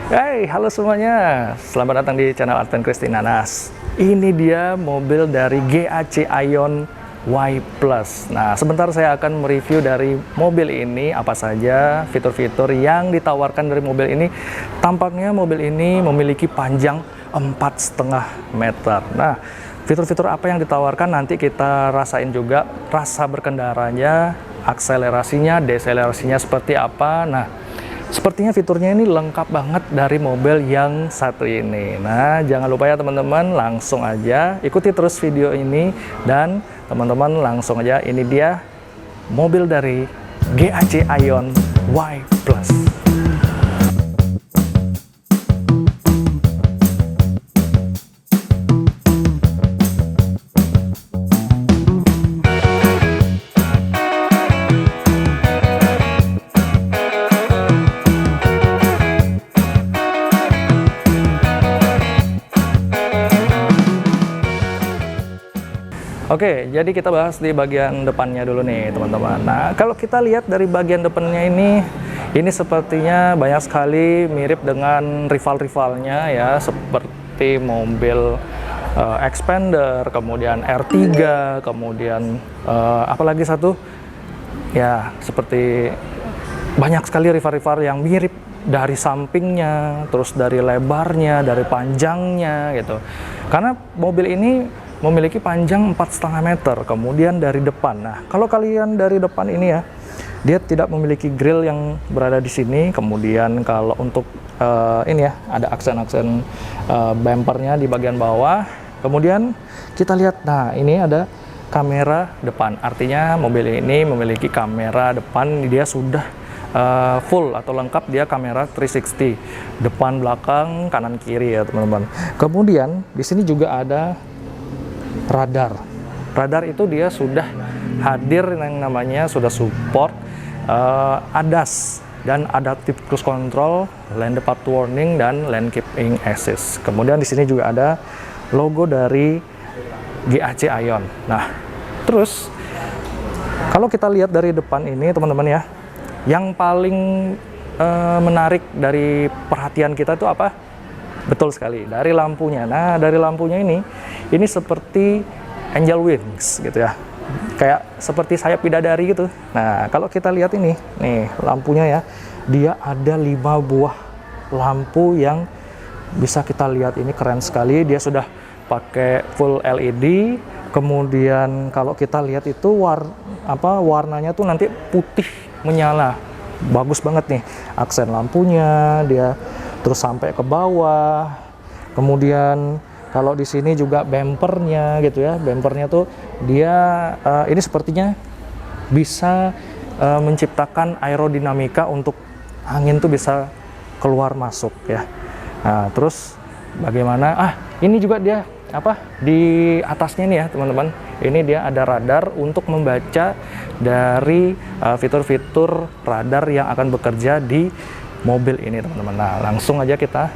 Hai, halo semuanya. Selamat datang di channel Arten Kristinanas. Ini dia mobil dari GAC Aion Y Plus. Nah, sebentar saya akan mereview dari mobil ini apa saja fitur-fitur yang ditawarkan dari mobil ini. Tampaknya mobil ini memiliki panjang 4,5 meter. Nah, fitur-fitur apa yang ditawarkan nanti kita rasain juga, rasa berkendaranya, akselerasinya, deselerasinya seperti apa. Nah, sepertinya fiturnya ini lengkap banget dari mobil yang satu ini. Nah, jangan lupa ya teman-teman, langsung aja ikuti terus video ini. Dan teman-teman langsung aja, ini dia mobil dari GAC Aion Y Plus. Oke, jadi kita bahas di bagian depannya dulu nih, teman-teman. Nah, kalau kita lihat dari bagian depannya ini sepertinya banyak sekali mirip dengan rival-rivalnya ya, seperti mobil Expander, kemudian R3, kemudian apalagi satu, ya seperti banyak sekali rival-rival yang mirip dari sampingnya, terus dari lebarnya, dari panjangnya gitu. Karena mobil ini memiliki panjang 4,5 meter, kemudian dari depan. Nah, kalau kalian dari depan ini ya, dia tidak memiliki grill yang berada di sini. Kemudian kalau untuk ini ya, ada aksen-aksen bumpernya di bagian bawah. Kemudian kita lihat, nah ini ada kamera depan. Artinya mobil ini memiliki kamera depan, dia sudah full atau lengkap, dia kamera 360 depan, belakang, kanan, kiri ya teman-teman. Kemudian di sini juga ada radar itu dia sudah hadir, yang namanya sudah support ADAS dan Adaptive Cruise Control, Lane Departure Warning, dan Lane Keeping Assist. Kemudian di sini juga ada logo dari GAC Aion. Nah, terus kalau kita lihat dari depan ini teman-teman ya, yang paling menarik dari perhatian kita itu apa? Betul sekali, dari lampunya. Nah, dari lampunya ini seperti angel wings gitu ya, kayak seperti sayap bidadari gitu. Nah, kalau kita lihat ini, nih lampunya ya, dia ada 5 buah lampu yang bisa kita lihat, ini keren sekali. Dia sudah pakai full LED. Kemudian kalau kita lihat itu warnanya tuh nanti putih menyala, bagus banget nih aksen lampunya dia. Terus sampai ke bawah. Kemudian kalau di sini juga bempernya gitu ya, bempernya tuh dia ini sepertinya bisa menciptakan aerodinamika untuk angin tuh bisa keluar masuk ya. Nah, terus bagaimana? Ini juga dia di atasnya nih ya teman-teman. Ini dia ada radar untuk membaca dari fitur-fitur radar yang akan bekerja di mobil ini teman-teman. Nah, langsung aja kita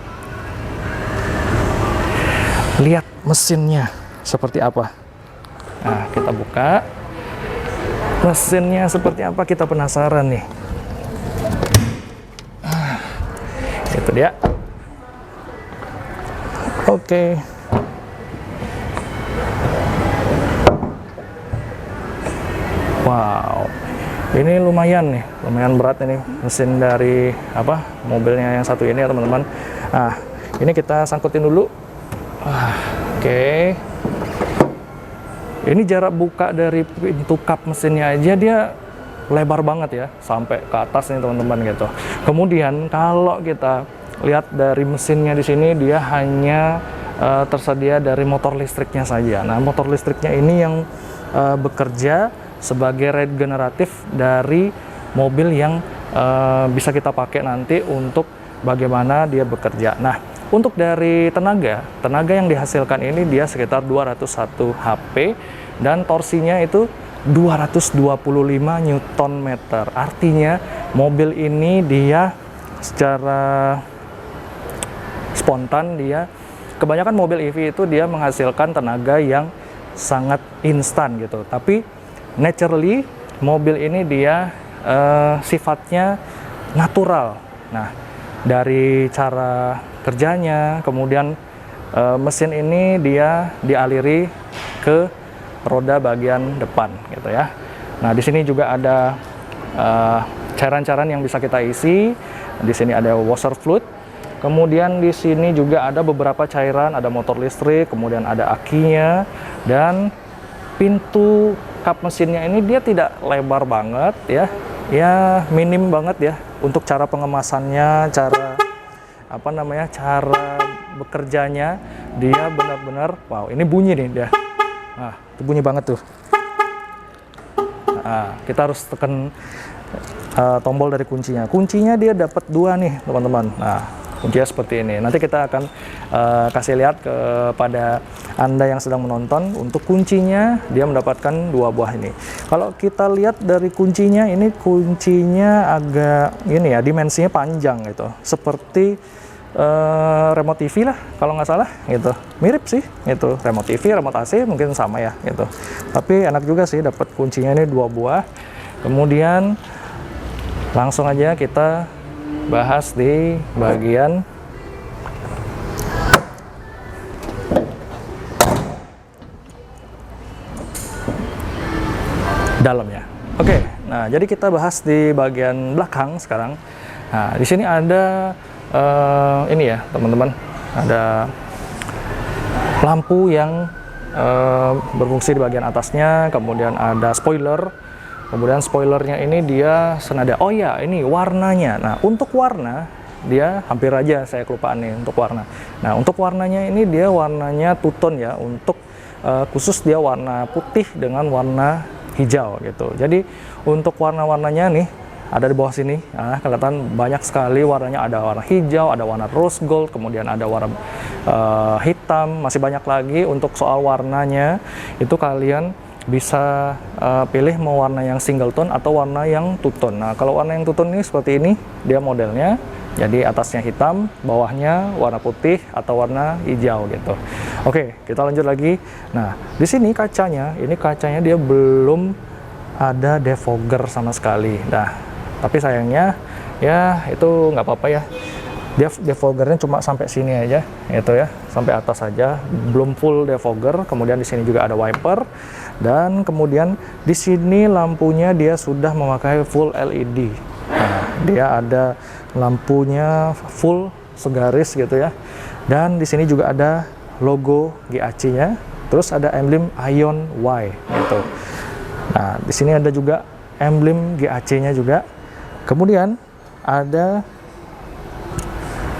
lihat mesinnya seperti apa. Nah, kita buka mesinnya seperti apa, kita penasaran nih. Itu dia. Oke. Wow, ini lumayan nih, lumayan berat ini mesin dari mobilnya yang satu ini ya teman-teman. Nah, ini kita sangkutin dulu. Oke. Ini jarak buka dari pintu kap mesinnya aja dia lebar banget ya, sampai ke atas nih teman-teman gitu. Kemudian kalau kita lihat dari mesinnya di sini, dia hanya tersedia dari motor listriknya saja. Nah, motor listriknya ini yang bekerja sebagai regeneratif dari mobil yang bisa kita pakai nanti untuk bagaimana dia bekerja. Nah, untuk dari tenaga yang dihasilkan ini dia sekitar 201 HP dan torsinya itu 225 Nm. Artinya mobil ini dia secara spontan, dia kebanyakan mobil EV itu dia menghasilkan tenaga yang sangat instan gitu. Tapi naturally mobil ini dia sifatnya natural. Nah, dari cara kerjanya, kemudian mesin ini dia dialiri ke roda bagian depan gitu ya. Nah, di sini juga ada cairan-cairan yang bisa kita isi. Di sini ada washer fluid. Kemudian di sini juga ada beberapa cairan, ada motor listrik, kemudian ada akinya, dan pintu kap mesinnya ini dia tidak lebar banget ya. Ya minim banget ya untuk cara pengemasannya, cara cara bekerjanya. Dia benar-benar wow, ini bunyi nih dia. Nah, itu bunyi banget tuh. Nah, kita harus tekan tombol dari kuncinya. Kuncinya dia dapat 2 nih, teman-teman. Nah, kuncinya seperti ini. Nanti kita akan kasih lihat kepada Anda yang sedang menonton. Untuk kuncinya dia mendapatkan 2 buah ini. Kalau kita lihat dari kuncinya, ini kuncinya agak ini ya, dimensinya panjang gitu. Seperti remote TV lah kalau nggak salah gitu. Mirip sih gitu. Remote TV, remote AC mungkin sama ya gitu. Tapi enak juga sih dapat kuncinya ini 2 buah. Kemudian langsung aja kita bahas di bagian dalamnya. Oke, nah jadi kita bahas di bagian belakang sekarang. Nah, di sini ada ini ya teman-teman, ada lampu yang berfungsi di bagian atasnya, kemudian ada spoiler. Kemudian spoilernya ini dia senada. Oh ya, ini warnanya. Nah, untuk warna dia hampir aja saya kelupaan nih untuk warna. Nah, untuk warnanya ini dia warnanya two tone ya. Untuk khusus dia warna putih dengan warna hijau gitu. Jadi untuk warna-warnanya nih ada di bawah sini. Nah, kelihatan banyak sekali warnanya. Ada warna hijau, ada warna rose gold, kemudian ada warna hitam. Masih banyak lagi. Untuk soal warnanya itu kalian bisa pilih mau warna yang single tone atau warna yang two tone. Nah, kalau warna yang two tone ini seperti ini dia modelnya. Jadi atasnya hitam, bawahnya warna putih atau warna hijau gitu. Oke, kita lanjut lagi. Nah, di sini kacanya, ini kacanya dia belum ada defogger sama sekali. Nah, tapi sayangnya ya itu nggak apa-apa ya. Dia defoggernya cuma sampai sini aja, gitu ya, sampai atas saja, belum full defogger. Kemudian di sini juga ada wiper, dan kemudian di sini lampunya dia sudah memakai full LED. Nah, dia ada lampunya full segaris gitu ya, dan di sini juga ada logo GAC-nya, terus ada emblem Ion Y gitu. Nah, di sini ada juga emblem GAC-nya juga. Kemudian ada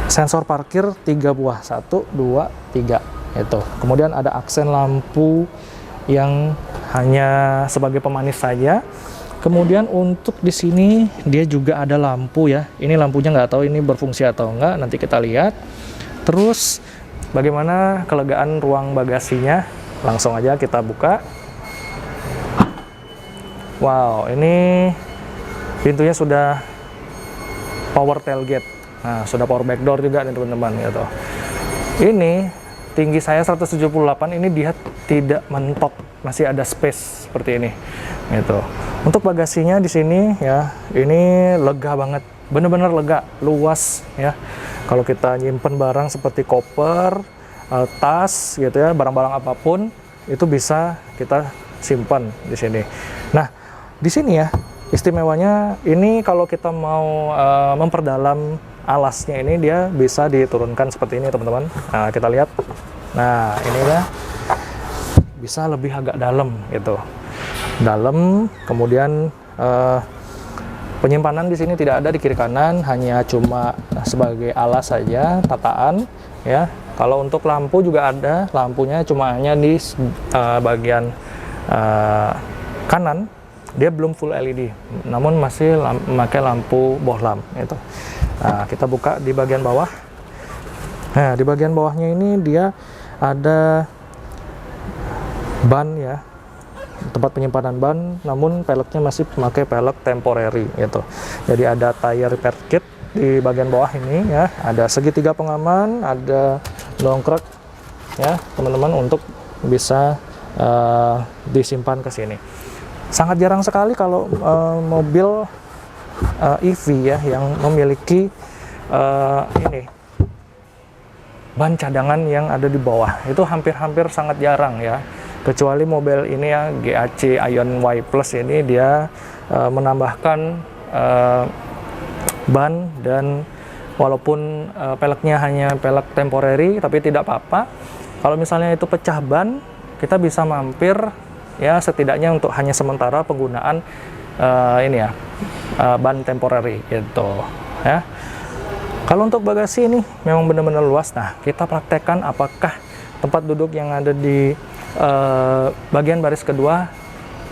sensor parkir 3 buah, 1, 2, 3 itu. Kemudian ada aksen lampu yang hanya sebagai pemanis saja. Kemudian untuk di sini dia juga ada lampu ya. Ini lampunya nggak tahu ini berfungsi atau enggak, nanti kita lihat. Terus bagaimana kelegaan ruang bagasinya? Langsung aja kita buka. Wow, ini pintunya sudah power tailgate. Nah, sudah power back door juga nih teman-teman gitu. Ini tinggi saya 178, ini dia tidak mentok, masih ada space seperti ini gitu. Untuk bagasinya di sini ya, ini lega banget, bener-bener lega, luas ya. Kalau kita nyimpen barang seperti koper, tas gitu ya, barang-barang apapun itu bisa kita simpan di sini. Nah, di sini ya istimewanya ini kalau kita mau memperdalam alasnya ini dia bisa diturunkan seperti ini teman-teman. Nah, kita lihat. Nah, ini ya bisa lebih agak dalam gitu. Dalam, kemudian penyimpanan di sini tidak ada di kiri kanan, hanya cuma sebagai alas saja, tataan ya. Kalau untuk lampu juga ada, lampunya cuma hanya di bagian kanan. Dia belum full LED, namun masih memakai lampu bohlam itu. Nah, kita buka di bagian bawah. Nah, di bagian bawahnya ini dia ada ban ya, tempat penyimpanan ban, namun peleknya masih memakai pelek temporary gitu. Jadi ada tire repair kit di bagian bawah ini ya, ada segitiga pengaman, ada dongkrak ya teman-teman untuk bisa disimpan ke sini. Sangat jarang sekali kalau mobil EV ya yang memiliki ini ban cadangan yang ada di bawah. Itu hampir-hampir sangat jarang ya. Kecuali mobil ini ya, GAC Aion Y Plus ini dia menambahkan ban, dan walaupun peleknya hanya pelek temporary, tapi tidak apa-apa. Kalau misalnya itu pecah ban, kita bisa mampir ya, setidaknya untuk hanya sementara penggunaan ini ya, ban temporary gitu ya. Kalau untuk bagasi ini memang benar-benar luas. Nah, kita praktekkan apakah tempat duduk yang ada di bagian baris kedua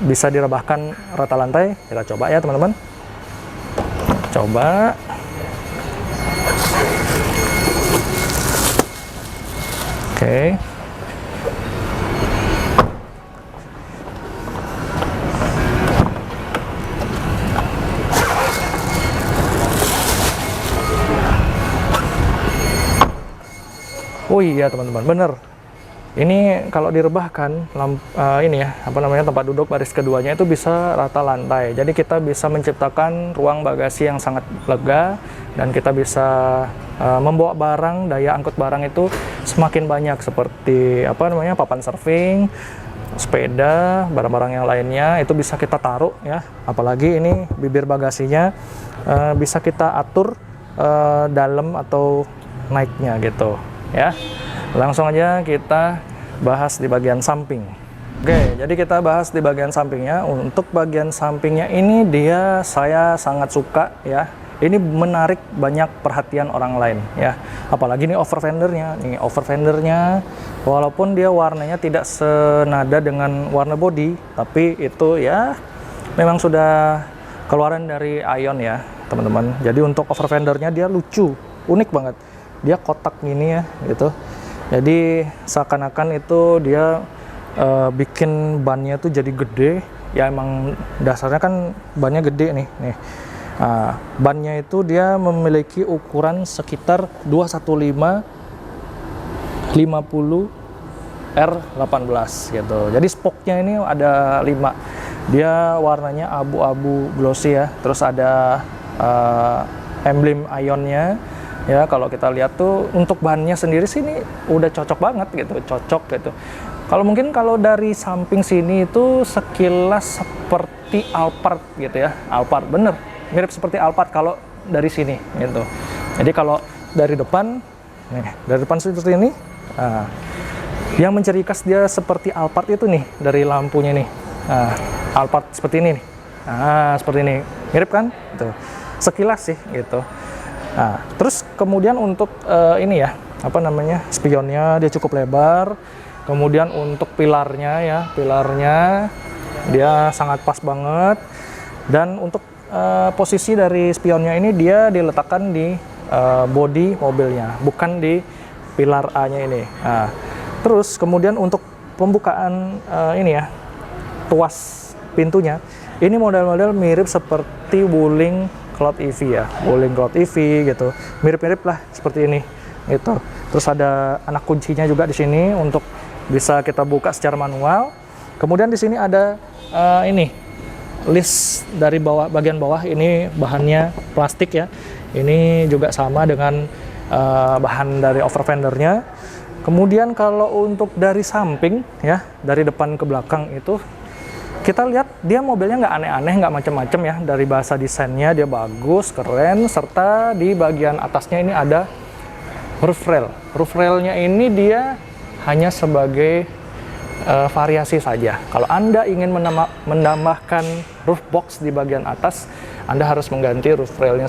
bisa direbahkan rata lantai. Kita coba ya teman-teman. Coba. Oke. Oh iya teman-teman, bener. Ini kalau direbahkan ini ya, apa namanya, tempat duduk baris keduanya itu bisa rata lantai. Jadi kita bisa menciptakan ruang bagasi yang sangat lega, dan kita bisa membawa barang, daya angkut barang itu semakin banyak, seperti apa namanya, papan surfing, sepeda, barang-barang yang lainnya itu bisa kita taruh ya. Apalagi ini bibir bagasinya bisa kita atur dalam atau naiknya gitu ya. Langsung aja kita bahas di bagian samping. Oke, jadi kita bahas di bagian sampingnya. Untuk bagian sampingnya ini saya sangat suka ya. Ini menarik banyak perhatian orang lain ya. Apalagi nih over fendernya. Nih over fendernya, walaupun dia warnanya tidak senada dengan warna body, tapi itu ya memang sudah keluaran dari Aion ya teman-teman. Jadi untuk over fendernya dia lucu, unik banget. Dia kotak gini ya gitu. Jadi seakan-akan itu dia bikin bannya tuh jadi gede ya, emang dasarnya kan bannya gede nih. Bannya itu dia memiliki ukuran sekitar 215 50 R18 gitu. Jadi spoknya ini ada 5. Dia warnanya abu-abu glossy ya. Terus ada emblem Aionnya. Ya, kalau kita lihat tuh untuk bannya sendiri sini udah cocok banget gitu, cocok gitu. Kalau dari samping sini itu sekilas seperti Alphard gitu ya, Alphard bener, mirip seperti Alphard kalau dari sini gitu. Jadi kalau dari depan, nih, dari depan seperti ini, yang menciri khas dia seperti Alphard itu nih dari lampunya nih, Alphard seperti ini nih, seperti ini, mirip kan? Gitu. Sekilas sih gitu. Nah, terus kemudian untuk ini ya, apa namanya, spionnya dia cukup lebar. Kemudian untuk pilarnya ya, pilarnya dia sangat pas banget. Dan untuk posisi dari spionnya ini dia diletakkan di bodi mobilnya, bukan di pilar A-nya ini. Nah, terus kemudian untuk pembukaan ini ya, tuas pintunya, ini model-model mirip seperti Wuling Cloud EV ya, Wuling Cloud EV gitu, mirip-mirip lah seperti ini gitu. Terus ada anak kuncinya juga di sini untuk bisa kita buka secara manual. Kemudian di sini ada ini list dari bawah, bagian bawah ini bahannya plastik ya. Ini juga sama dengan bahan dari over fendernya. Kemudian kalau untuk dari samping ya, dari depan ke belakang itu kita lihat dia mobilnya nggak aneh-aneh, nggak macam-macam ya. Dari bahasa desainnya dia bagus, keren, serta di bagian atasnya ini ada roof rail. Roof railnya ini dia hanya sebagai variasi saja. Kalau Anda ingin menambahkan roof box di bagian atas, Anda harus mengganti roof railnya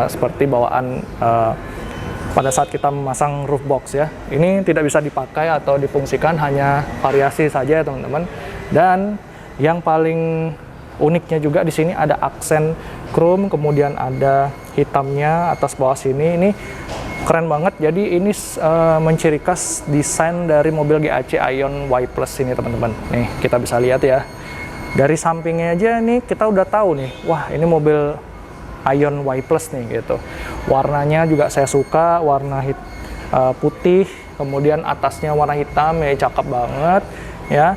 seperti bawaan pada saat kita memasang roof box ya. Ini tidak bisa dipakai atau difungsikan, hanya variasi saja ya teman-teman. Dan yang paling uniknya juga di sini ada aksen chrome, kemudian ada hitamnya atas bawah sini. Ini keren banget. Jadi ini menciri khas desain dari mobil GAC Aion Y Plus ini teman-teman. Nih kita bisa lihat ya. Dari sampingnya aja nih kita udah tahu nih, wah ini mobil Aion Y Plus nih gitu. Warnanya juga saya suka, warna putih, kemudian atasnya warna hitam ya, cakep banget ya.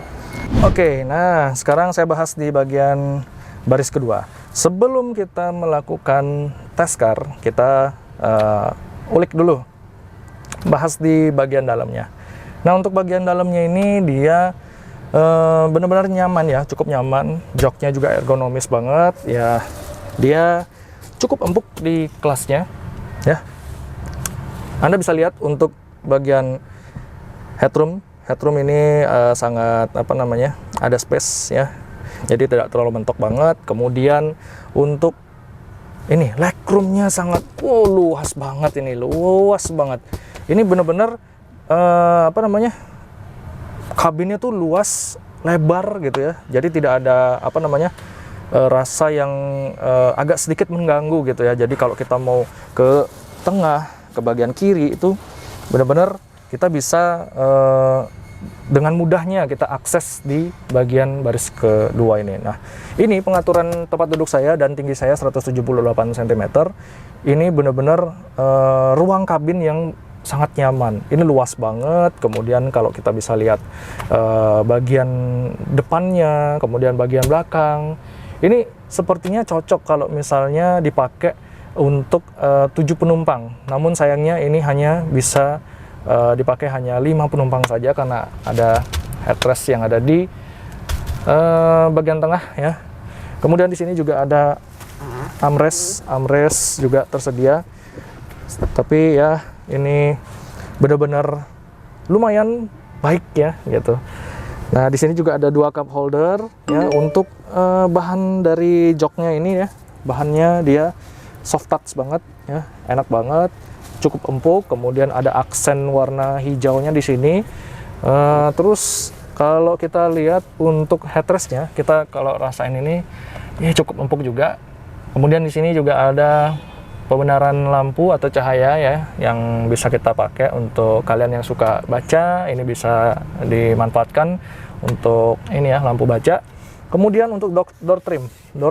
Oke, nah sekarang saya bahas di bagian baris kedua. Sebelum kita melakukan test car, kita ulik dulu, bahas di bagian dalamnya. Nah, untuk bagian dalamnya ini dia benar-benar nyaman ya, cukup nyaman. Joknya juga ergonomis banget ya, dia cukup empuk di kelasnya ya. Anda bisa lihat untuk bagian headroom ini sangat ada space ya, jadi tidak terlalu mentok banget. Kemudian untuk ini legroomnya sangat luas banget, ini benar-benar kabinnya tuh luas, lebar gitu ya, jadi tidak ada rasa yang agak sedikit mengganggu gitu ya. Jadi kalau kita mau ke tengah, ke bagian kiri itu benar-benar kita bisa dengan mudahnya kita akses di bagian baris kedua ini. Nah, ini pengaturan tempat duduk saya dan tinggi saya 178 cm. Ini benar-benar ruang kabin yang sangat nyaman. Ini luas banget. Kemudian kalau kita bisa lihat bagian depannya, kemudian bagian belakang, ini sepertinya cocok kalau misalnya dipakai untuk 7 penumpang. Namun sayangnya ini hanya bisa dipakai hanya 5 penumpang saja karena ada headrest yang ada di bagian tengah ya. Kemudian di sini juga ada armrest juga tersedia. Tapi ya ini benar-benar lumayan baik ya gitu. Nah, di sini juga ada 2 cup holder ya. Untuk bahan dari joknya ini ya, bahannya dia soft touch banget ya, enak banget, cukup empuk. Kemudian ada aksen warna hijaunya di sini. Terus kalau kita lihat untuk headrestnya, kita kalau rasain ini ya cukup empuk juga. Kemudian di sini juga ada pembenaran lampu atau cahaya ya, yang bisa kita pakai untuk kalian yang suka baca. Ini bisa dimanfaatkan untuk ini ya, lampu baca. Kemudian untuk door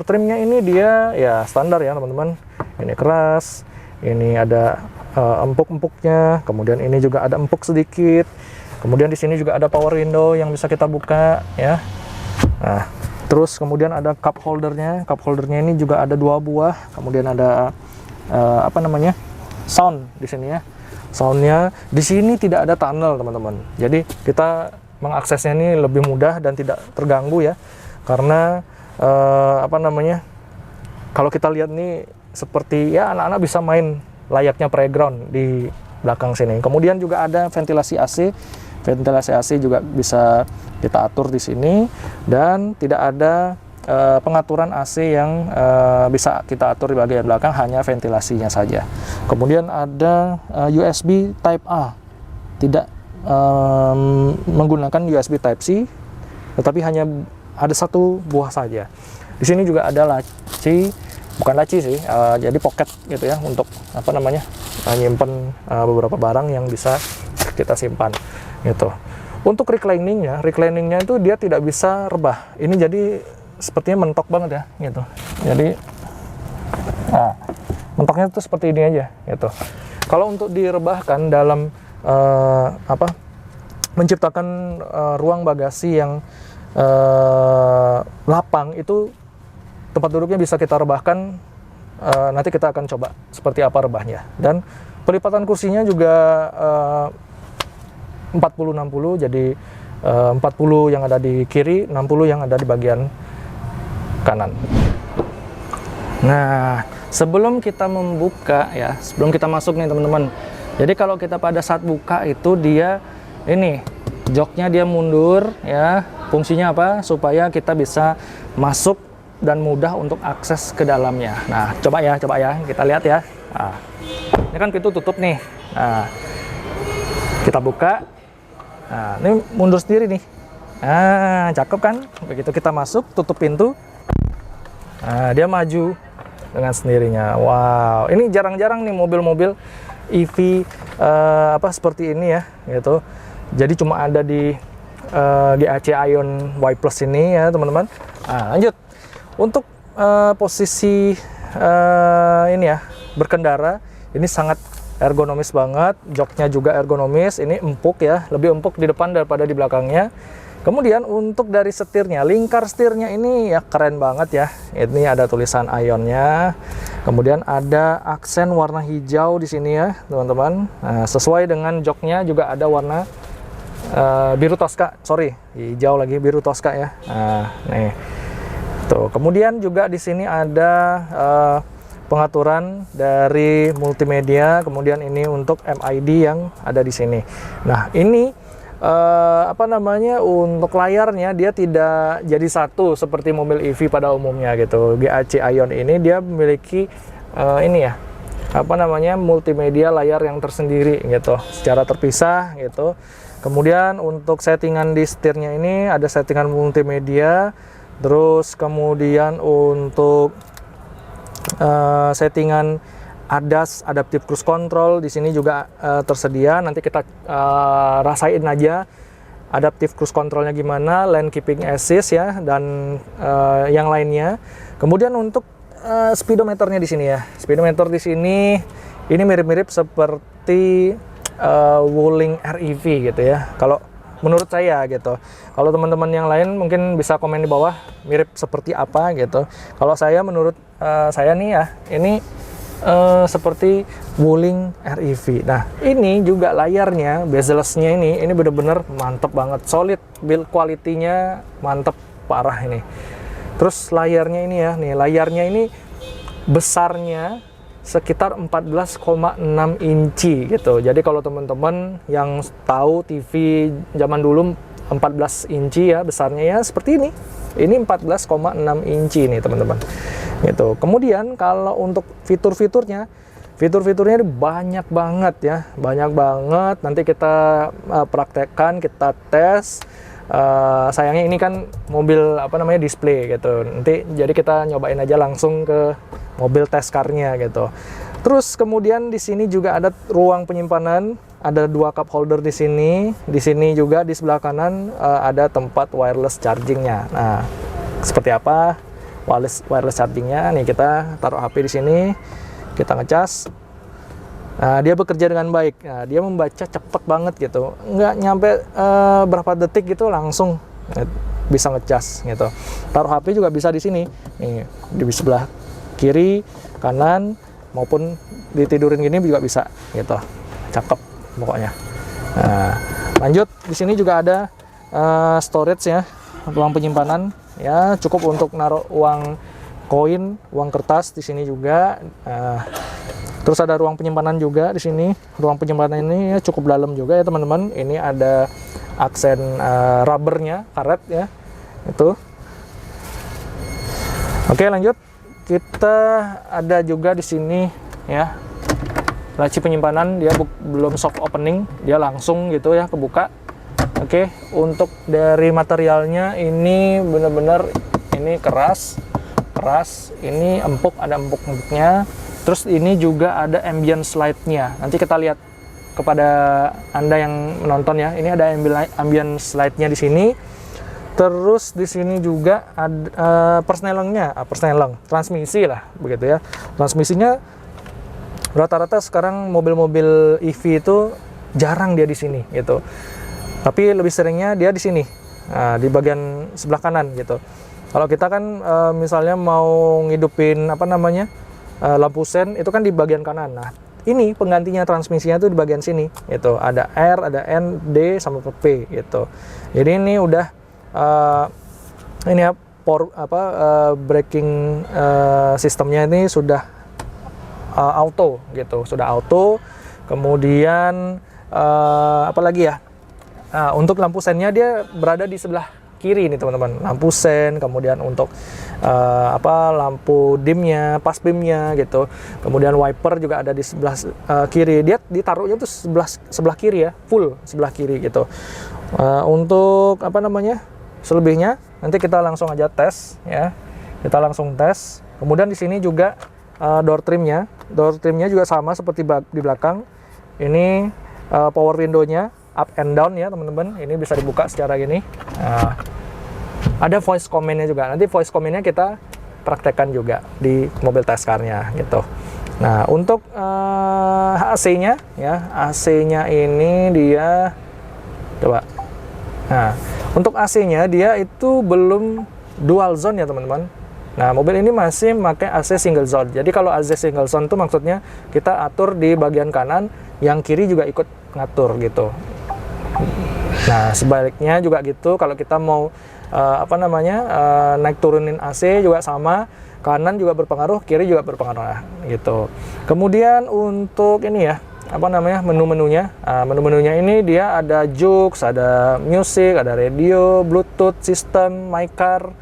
trimnya ini dia ya standar ya teman-teman. Ini keras, ini ada empuk-empuknya, kemudian ini juga ada empuk sedikit. Kemudian di sini juga ada power window yang bisa kita buka ya. Nah, terus kemudian ada cup holdernya. Cup holdernya ini juga ada 2 buah. Kemudian ada sound di sini ya. Soundnya di sini tidak ada tunnel teman-teman. Jadi kita mengaksesnya ini lebih mudah dan tidak terganggu ya. Karena kalau kita lihat nih seperti ya anak-anak bisa main layaknya playground di belakang sini. Kemudian juga ada ventilasi AC. Ventilasi AC juga bisa kita atur di sini, dan tidak ada pengaturan AC yang bisa kita atur di bagian belakang, hanya ventilasinya saja. Kemudian ada USB Type A, tidak menggunakan USB Type C, tetapi hanya ada 1 buah saja. Di sini juga ada laci, bukan laci sih, jadi pocket gitu ya, untuk nyimpen beberapa barang yang bisa kita simpan gitu. Untuk recliningnya itu dia tidak bisa rebah. Ini jadi sepertinya mentok banget ya gitu. Jadi mentoknya itu seperti ini aja gitu. Kalau untuk direbahkan dalam menciptakan ruang bagasi yang lapang, itu tempat duduknya bisa kita rebahkan. Nanti kita akan coba seperti apa rebahnya. Dan pelipatan kursinya juga 40-60, jadi 40 yang ada di kiri, 60 yang ada di bagian kanan. Nah, sebelum kita membuka ya, sebelum kita masuk nih teman-teman. Jadi kalau kita pada saat buka itu dia ini joknya dia mundur ya. Fungsinya apa? Supaya kita bisa masuk dan mudah untuk akses ke dalamnya. Nah, coba ya kita lihat ya. Nah, ini kan pintu tutup nih. Nah, kita buka. Nah, ini mundur sendiri nih. Nah, cakep kan? Begitu kita masuk, tutup pintu. Nah, dia maju dengan sendirinya. Wow, ini jarang-jarang nih mobil-mobil EV seperti ini ya, gitu. Jadi cuma ada di GAC Aion Y Plus ini ya, teman-teman. Nah, lanjut. Untuk posisi ini ya, berkendara, ini sangat ergonomis banget. Joknya juga ergonomis. Ini empuk ya, lebih empuk di depan daripada di belakangnya. Kemudian untuk dari setirnya, lingkar setirnya ini ya keren banget ya. Ini ada tulisan Ionnya. Kemudian ada aksen warna hijau di sini ya, teman-teman. Nah, sesuai dengan joknya juga ada warna biru Tosca. Sorry, hijau lagi, biru Tosca ya. Nah, nih. Tuh. Kemudian juga di sini ada pengaturan dari multimedia. Kemudian ini untuk MID yang ada di sini. Nah, ini apa namanya, untuk layarnya dia tidak jadi satu seperti mobil EV pada umumnya gitu. GAC Aion ini dia memiliki ini ya, apa namanya, multimedia layar yang tersendiri gitu, secara terpisah gitu. Kemudian untuk settingan di setirnya ini ada settingan multimedia, terus kemudian untuk settingan ADAS, Adaptive Cruise Control, di sini juga tersedia. Nanti kita rasain aja Adaptive Cruise Controlnya gimana, Lane Keeping Assist ya, dan yang lainnya. Kemudian untuk speedometernya di sini ya. Speedometer di sini ini mirip-mirip seperti Wuling REV gitu ya. Kalau menurut saya gitu. Kalau teman-teman yang lain mungkin bisa komen di bawah mirip seperti apa gitu. Kalau saya, menurut saya nih ya, ini seperti Wuling REV. Nah, ini juga layarnya, bezel-nya ini bener-bener mantep banget, solid, build quality-nya mantep parah ini. Terus layarnya ini ya, nih layarnya ini besarnya sekitar 14,6 inci gitu. Jadi kalau teman-teman yang tahu TV zaman dulu 14 inci ya besarnya ya seperti ini. Ini 14,6 inci nih teman-teman. Gitu. Kemudian kalau untuk fitur-fiturnya banyak banget ya, banyak banget. Nanti kita praktekkan, kita tes. Sayangnya ini kan mobil apa namanya, display gitu. Nanti jadi kita nyobain aja langsung ke mobil test car-nya gitu. Terus kemudian di sini juga ada ruang penyimpanan, ada 2 cup holder di sini. Di sini juga di sebelah kanan ada tempat wireless charging-nya. Nah, seperti apa wireless charging-nya? Nih kita taruh HP di sini, kita ngecas. Nah, dia bekerja dengan baik. Nah, dia membaca cepet banget gitu, nggak nyampe berapa detik gitu langsung bisa ngecas gitu. Taruh HP juga bisa di sini, nih di sebelah kiri, kanan, maupun ditidurin gini juga bisa gitu. Cakep pokoknya. Nah, lanjut di sini juga ada storage ya, ruang penyimpanan ya, cukup untuk naruh uang koin, uang kertas di sini juga. Terus ada ruang penyimpanan juga di sini. Ruang penyimpanan ini ya cukup dalam juga ya teman-teman. Ini ada aksen rubbernya, karet ya. Itu. Oke, lanjut. Kita ada juga di sini ya. Laci penyimpanan, dia belum soft opening, dia langsung gitu ya kebuka. Oke, untuk dari materialnya ini benar-benar ini keras. Ini empuk, ada empuk-empuknya. Terus ini juga ada ambient slide-nya. Nanti kita lihat kepada Anda yang menonton ya. Ini ada ambient slide-nya di sini. Terus di sini juga ada persnelengnya, transmisi lah begitu ya. Transmisinya rata-rata sekarang mobil-mobil EV itu jarang dia di sini gitu. Tapi lebih seringnya dia di sini. Nah, di bagian sebelah kanan gitu. Kalau kita kan misalnya mau ngidupin apa namanya? Lampu sen itu kan di bagian kanan. Nah, ini penggantinya transmisinya tuh di bagian sini gitu. Ada R, ada N, D sama P gitu. Jadi ini udah ini ya braking sistemnya ini sudah auto gitu, sudah auto. Kemudian apa lagi ya? Untuk lampu sennya dia berada di sebelah kiri nih teman-teman, lampu sen, kemudian untuk lampu dimnya, pas beamnya gitu, kemudian wiper juga ada di sebelah kiri. Dia ditaruhnya tuh sebelah kiri ya, full sebelah kiri gitu. Untuk apa namanya, selebihnya nanti kita langsung aja tes ya, kita langsung tes. Kemudian di sini juga door trimnya juga sama seperti di belakang. Ini power window-nya up and down ya teman-teman, ini bisa dibuka secara gini. Ada voice command-nya juga, nanti voice command-nya kita praktekkan juga di mobil test car-nya gitu. Nah, untuk AC-nya ya, AC-nya ini dia coba. Nah, Untuk AC-nya dia itu belum dual zone ya teman-teman. Nah, mobil ini masih pakai AC single zone. Jadi kalau AC single zone itu maksudnya kita atur di bagian kanan, yang kiri juga ikut ngatur gitu. Nah, sebaliknya juga gitu. Kalau kita mau naik turunin AC juga sama, kanan juga berpengaruh, kiri juga berpengaruh gitu. Kemudian untuk ini ya, menu-menunya. Menu-menunya ini dia ada jokes, ada music, ada radio, bluetooth system, my car,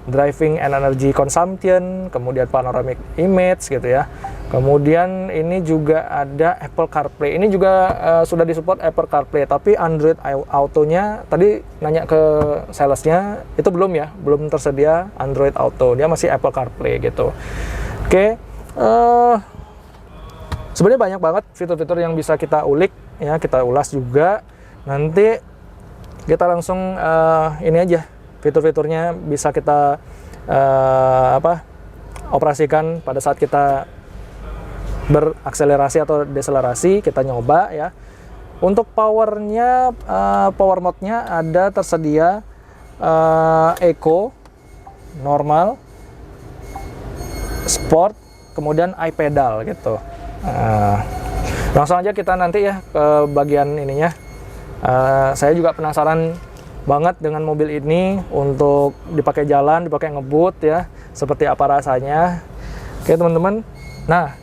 driving and energy consumption, kemudian panoramic image gitu ya. Kemudian ini juga ada Apple CarPlay. Ini juga sudah disupport Apple CarPlay, tapi Android Auto-nya tadi nanya ke salesnya itu belum ya, belum tersedia Android Auto. Dia masih Apple CarPlay gitu. Oke. Sebenarnya banyak banget fitur-fitur yang bisa kita ulik ya, kita ulas juga. Nanti kita langsung ini aja, fitur-fiturnya bisa kita operasikan pada saat kita berakselerasi atau deselerasi, kita nyoba ya. Untuk powernya, power mode-nya ada tersedia Eco, normal, sport, kemudian iPedal gitu. Langsung aja kita nanti ya ke bagian ininya. Saya juga penasaran banget dengan mobil ini untuk dipakai jalan, dipakai ngebut ya, seperti apa rasanya. Oke teman-teman. Nah,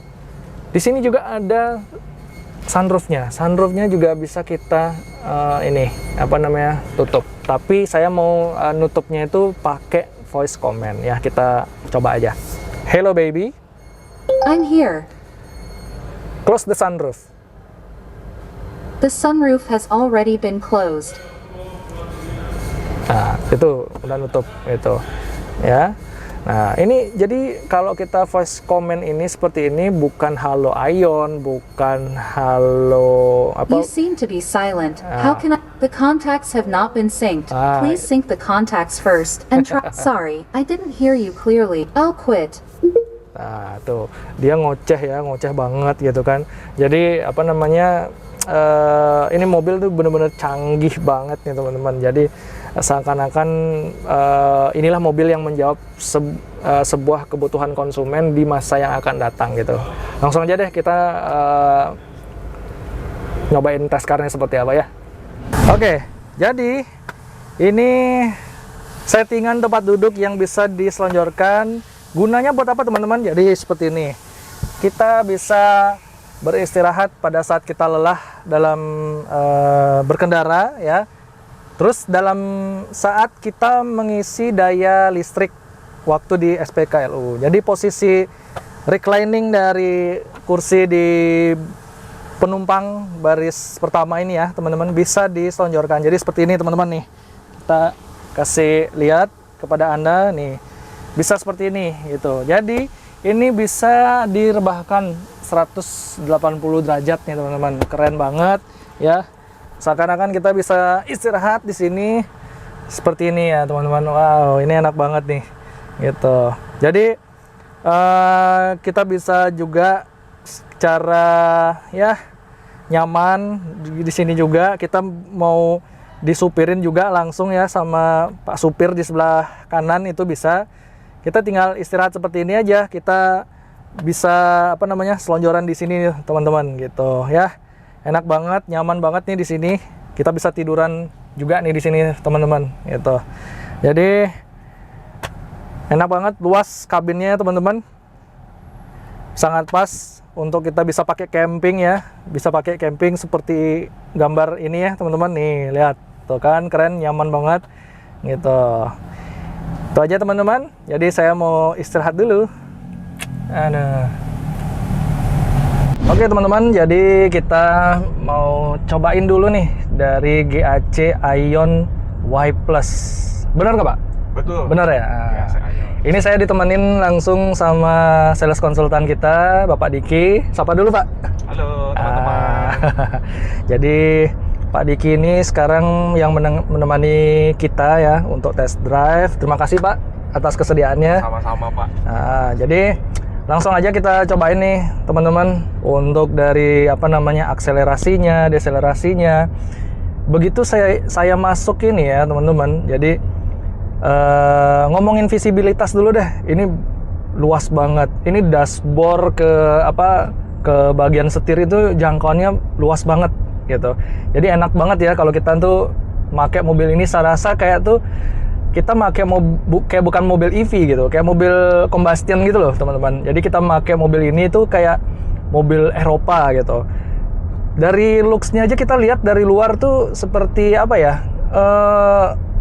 di sini juga ada sunroofnya. Sunroofnya juga bisa kita tutup. Tapi saya mau nutupnya itu pakai voice command ya. Kita coba aja. Hello baby. I'm here. Close the sunroof. The sunroof has already been closed. Nah, itu udah nutup itu. Ya. Nah, ini jadi kalau kita voice command ini seperti ini, bukan halo Ion, bukan halo You seem to be silent. How can I? The contacts have not been synced. Please sync the contacts first and try. Sorry, I didn't hear you clearly. I'll quit. Nah, tuh dia ngoceh banget gitu kan. Jadi ini mobil tuh bener-bener canggih banget nih teman-teman. Jadi seakan-akan inilah mobil yang menjawab sebuah kebutuhan konsumen di masa yang akan datang gitu. Langsung aja deh kita nyobain test car-nya seperti apa ya. Oke, jadi ini settingan tempat duduk yang bisa diselonjorkan. Gunanya buat apa teman-teman? Jadi seperti ini, kita bisa beristirahat pada saat kita lelah dalam berkendara ya. Terus dalam saat kita mengisi daya listrik waktu di SPKLU. Jadi posisi reclining dari kursi di penumpang baris pertama ini ya teman-teman bisa diselonjorkan. Jadi seperti ini teman-teman nih. Kita kasih lihat kepada Anda nih. Bisa seperti ini gitu. Jadi ini bisa direbahkan 180 derajat nih teman-teman. Keren banget ya. Seakan-akan kita bisa istirahat di sini seperti ini ya teman-teman. Wow, ini enak banget nih gitu. Jadi kita bisa juga secara ya nyaman di sini juga. Kita mau disupirin juga langsung ya sama Pak supir di sebelah kanan itu bisa. Kita tinggal istirahat seperti ini aja. Kita bisa selonjoran di sini teman-teman gitu ya. Enak banget, nyaman banget nih di sini. Kita bisa tiduran juga nih di sini teman-teman gitu. Jadi enak banget, luas kabinnya teman-teman. Sangat pas untuk kita bisa pakai camping ya. Bisa pakai camping seperti gambar ini ya teman-teman. Nih lihat, tuh kan keren, nyaman banget gitu. Itu aja teman-teman. Jadi saya mau istirahat dulu. Oke teman-teman, jadi kita mau cobain dulu nih dari GAC Aion Y Plus. Benar nggak Pak? Betul. Benar ya? Ini saya ditemenin langsung sama sales konsultan kita, Bapak Diki. Sapa dulu Pak. Halo teman-teman. Jadi Pak Diki ini sekarang yang menemani kita ya untuk test drive. Terima kasih Pak atas kesediaannya. Sama-sama Pak. Jadi langsung aja kita cobain nih teman-teman untuk dari akselerasinya, deselerasinya. begitu saya masuk ini ya teman-teman, jadi ngomongin visibilitas dulu deh. Ini luas banget. Ini dashboard ke bagian setir itu jangkauannya luas banget gitu. Jadi enak banget ya kalau kita tuh pakai mobil ini. Saya rasa kayak tuh kita pakai kayak bukan mobil EV gitu, kayak mobil combustion gitu loh teman-teman. Jadi kita pakai mobil ini tuh kayak mobil Eropa gitu. Dari looks-nya aja kita lihat dari luar tuh seperti apa ya?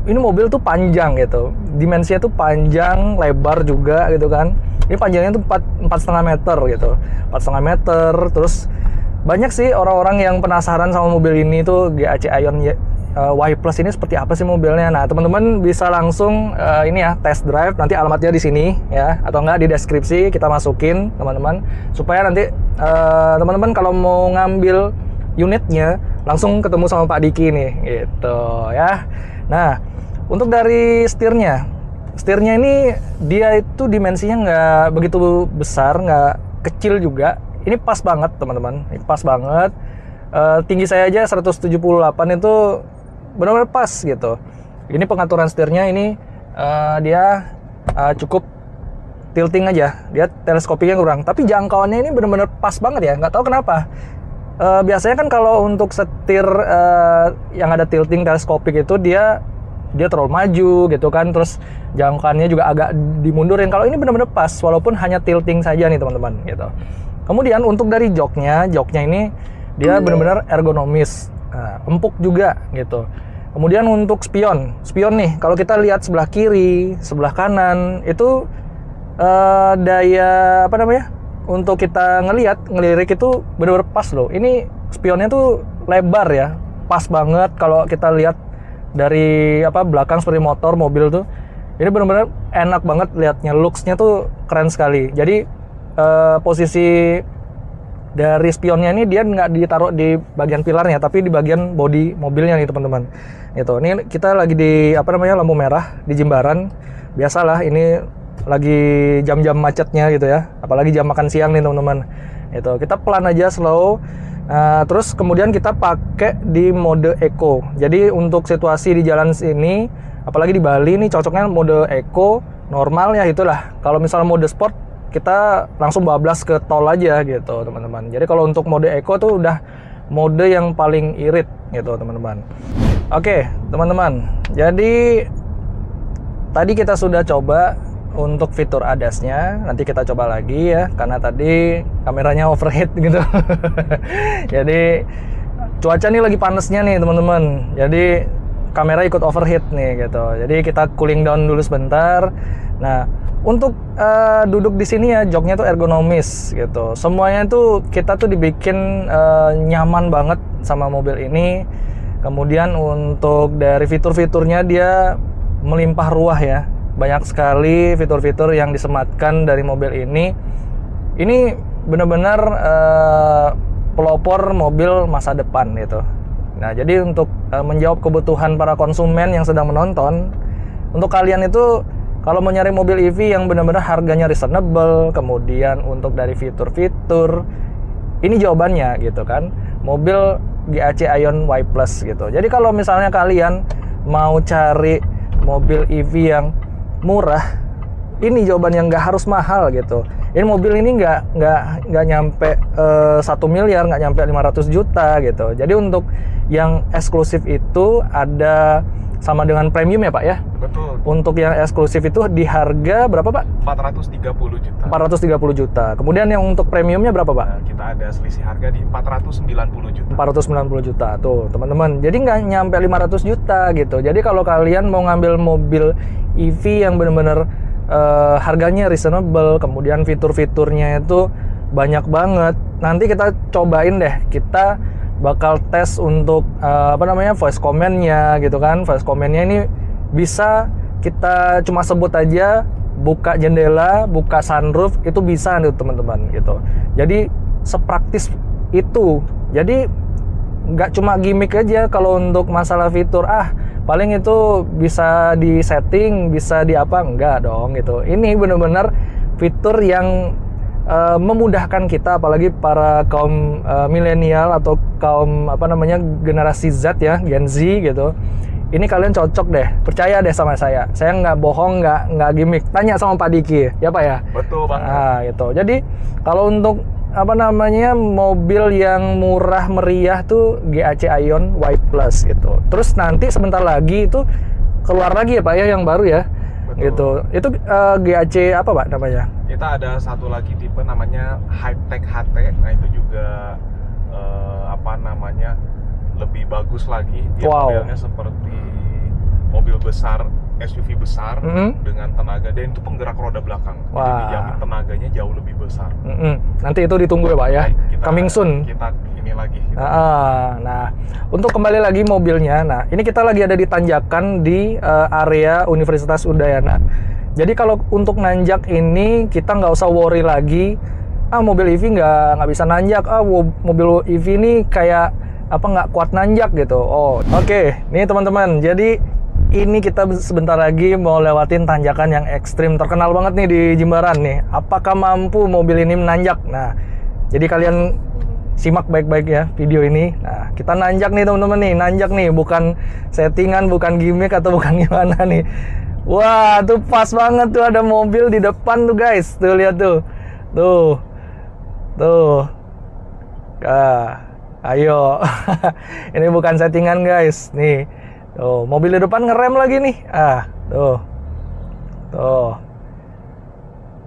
Ini mobil tuh panjang gitu, dimensinya tuh panjang, lebar juga gitu kan. Ini panjangnya tuh 4,5 meter gitu, 4,5 meter. Terus banyak sih orang-orang yang penasaran sama mobil ini tuh, GAC Aion Y Plus ini seperti apa sih mobilnya. Nah teman-teman bisa langsung ini ya test drive, nanti alamatnya di sini ya, atau enggak di deskripsi kita masukin teman-teman, supaya nanti teman-teman kalau mau ngambil unitnya langsung ketemu sama Pak Diki nih gitu ya. Nah untuk dari setirnya ini dia itu dimensinya nggak begitu besar, nggak kecil juga. Ini pas banget teman-teman, ini pas banget. Tinggi saya aja 178 itu benar-benar pas gitu. Ini pengaturan setirnya ini dia cukup tilting aja, dia teleskopiknya kurang. Tapi jangkauannya ini benar-benar pas banget ya, nggak tahu kenapa. Biasanya kan kalau untuk setir yang ada tilting teleskopik itu dia terlalu maju gitu kan, terus jangkauannya juga agak dimundurin. Kalau ini benar-benar pas walaupun hanya tilting saja nih teman-teman gitu. Kemudian untuk dari joknya ini dia benar-benar ergonomis, empuk juga gitu. Kemudian untuk spion nih, kalau kita lihat sebelah kiri, sebelah kanan itu daya untuk kita ngelirik itu benar-benar pas loh. Ini spionnya tuh lebar ya, pas banget kalau kita lihat dari belakang seperti mobil tuh. Ini benar-benar enak banget lihatnya, looks-nya tuh keren sekali. Jadi posisi dari spionnya ini dia nggak ditaruh di bagian pilarnya, tapi di bagian bodi mobilnya nih teman-teman. Gitu. Ini kita lagi di lampu merah di Jimbaran. Biasalah ini lagi jam-jam macetnya gitu ya. Apalagi jam makan siang nih teman-teman. Itu kita pelan aja, slow. Terus kemudian kita pakai di mode eco. Jadi untuk situasi di jalan sini, apalagi di Bali nih cocoknya mode eco, normal ya itulah. Kalau misalnya mode sport kita langsung bablas ke tol aja gitu teman-teman. Jadi kalau untuk mode eco tuh udah mode yang paling irit gitu teman-teman. Oke teman-teman, jadi tadi kita sudah coba untuk fitur ADAS-nya, nanti kita coba lagi ya, karena tadi kameranya overheat gitu. Jadi cuaca nih lagi panasnya nih teman-teman, jadi kamera ikut overheat nih gitu. Jadi kita cooling down dulu sebentar. Nah untuk duduk di sini ya, joknya tuh ergonomis gitu. Semuanya tuh kita tuh dibikin nyaman banget sama mobil ini. Kemudian untuk dari fitur-fiturnya dia melimpah ruah ya. Banyak sekali fitur-fitur yang disematkan dari mobil ini. Ini benar-benar pelopor mobil masa depan gitu. Nah, jadi untuk menjawab kebutuhan para konsumen yang sedang menonton, untuk kalian itu kalau mau nyari mobil EV yang benar-benar harganya reasonable, kemudian untuk dari fitur-fitur, ini jawabannya gitu kan. Mobil GAC Aion Y Plus gitu. Jadi kalau misalnya kalian mau cari mobil EV yang murah, ini jawaban yang nggak harus mahal gitu. Ini mobil ini nggak nyampe 1 miliar, nggak nyampe 500 juta gitu. Jadi untuk yang eksklusif itu ada sama dengan premium ya Pak ya? Betul. Untuk yang eksklusif itu di harga berapa Pak? 430 juta. 430 juta. Kemudian yang untuk premiumnya berapa Pak? Nah, kita ada selisih harga di 490 juta. 490 juta tuh teman-teman. Jadi nggak nyampe 500 juta gitu. Jadi kalau kalian mau ngambil mobil EV yang benar-benar harganya reasonable, kemudian fitur-fiturnya itu banyak banget. Nanti kita cobain deh. Kita bakal tes untuk voice command-nya gitu kan. Voice command-nya ini bisa kita cuma sebut aja, buka jendela, buka sunroof, itu bisa nih teman-teman gitu. Jadi sepraktis itu. Jadi nggak cuma gimmick aja kalau untuk masalah fitur, paling itu bisa di setting, bisa di apa, enggak dong gitu. Ini benar-benar fitur yang memudahkan kita, apalagi para kaum milenial atau kaum apa namanya generasi Z ya, Gen Z gitu. Ini kalian cocok deh, percaya deh sama saya. Saya nggak bohong, nggak gimmick. Tanya sama Pak Diki, ya Pak ya. Betul banget. Nah, gitu. Jadi kalau untuk apa namanya mobil yang murah meriah tuh GAC Aion Y Plus gitu. Terus nanti sebentar lagi itu keluar lagi ya Pak ya yang baru ya. Betul. Gitu. Itu GAC apa Pak namanya? Kita ada satu lagi tipe namanya Hypertech HT. Nah itu juga apa namanya lebih bagus lagi. Dia modelnya seperti mobil besar, SUV besar dengan tenaga, dan itu penggerak roda belakang. Jadi dijamin tenaganya jauh lebih besar. Nanti itu ditunggu ya Pak ya. Coming soon. Kita ini lagi. Nah, untuk kembali lagi mobilnya. Nah, ini kita lagi ada di tanjakan di area Universitas Udayana. Jadi kalau untuk nanjak ini kita nggak usah worry lagi. Mobil EV nggak bisa nanjak. Mobil EV ini kayak apa nggak kuat nanjak gitu. Oke. Nih teman-teman. Jadi ini kita sebentar lagi mau lewatin tanjakan yang ekstrim, terkenal banget nih di Jimbaran nih. Apakah mampu mobil ini menanjak? Nah, jadi kalian simak baik-baik ya video ini. Nah, kita nanjak nih teman-teman nih, nanjak nih, bukan settingan, bukan gimmick atau bukan gimana nih. Wah, tuh pas banget tuh ada mobil di depan tuh guys. Tuh lihat tuh. Tuh. Ayo. Ini bukan settingan guys. Nih. Tuh, mobil di depan ngerem lagi nih. Tuh.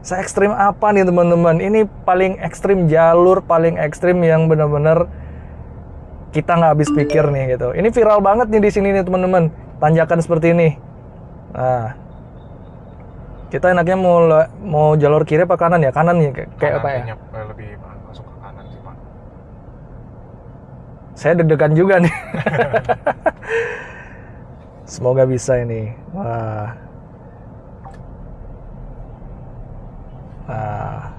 Se-ekstrim apa nih teman-teman? Ini paling ekstrim, jalur paling ekstrim yang benar-benar kita nggak habis pikir nih gitu. Ini viral banget nih di sini nih teman-teman. Tanjakan seperti ini. Nah, kita enaknya mau jalur kiri apa kanan ya? Kanan ya kayak apa ya? Lebih masuk ke kanan sih Pak. Saya deg-degan juga nih. Semoga bisa ini. Wah. Nah,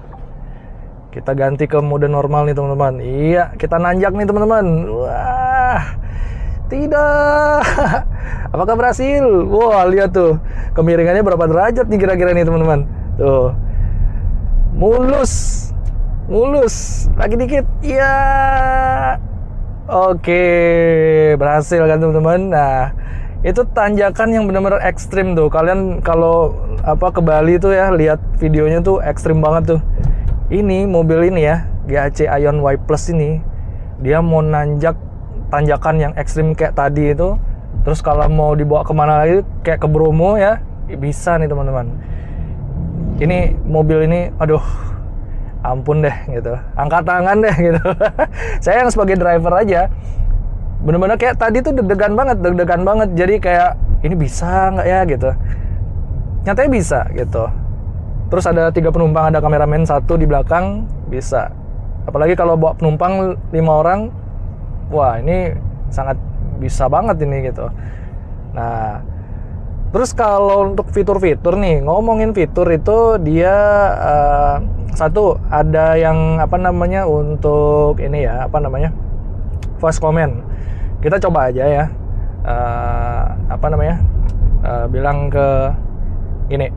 kita ganti ke mode normal nih teman-teman. Iya, kita nanjak nih teman-teman. Wah, tidak. Apakah berhasil? Wah, lihat tuh. Kemiringannya berapa derajat nih kira-kira nih teman-teman. Tuh. Mulus. Lagi dikit. Iya. Oke, berhasil kan teman-teman. Nah, itu tanjakan yang benar-benar ekstrim tuh. Kalian kalau ke Bali tuh ya, lihat videonya tuh ekstrim banget tuh. Ini mobil ini ya, GAC Aion Y Plus ini, dia mau nanjak tanjakan yang ekstrim kayak tadi itu. Terus kalau mau dibawa kemana lagi kayak ke Bromo ya, bisa nih teman-teman. Ini mobil ini, aduh, ampun deh gitu. Angkat tangan deh gitu. Saya yang sebagai driver aja bener-bener kayak tadi tuh deg-degan banget. Jadi kayak ini bisa nggak ya gitu. Nyatanya bisa gitu. Terus ada 3 penumpang, ada kameramen 1 di belakang, bisa. Apalagi kalau bawa penumpang 5 orang, wah ini sangat bisa banget ini gitu. Nah, terus kalau untuk fitur-fitur nih, ngomongin fitur itu dia satu ada yang apa namanya untuk ini ya, apa namanya, voice comment. Kita coba aja ya, bilang ke gini,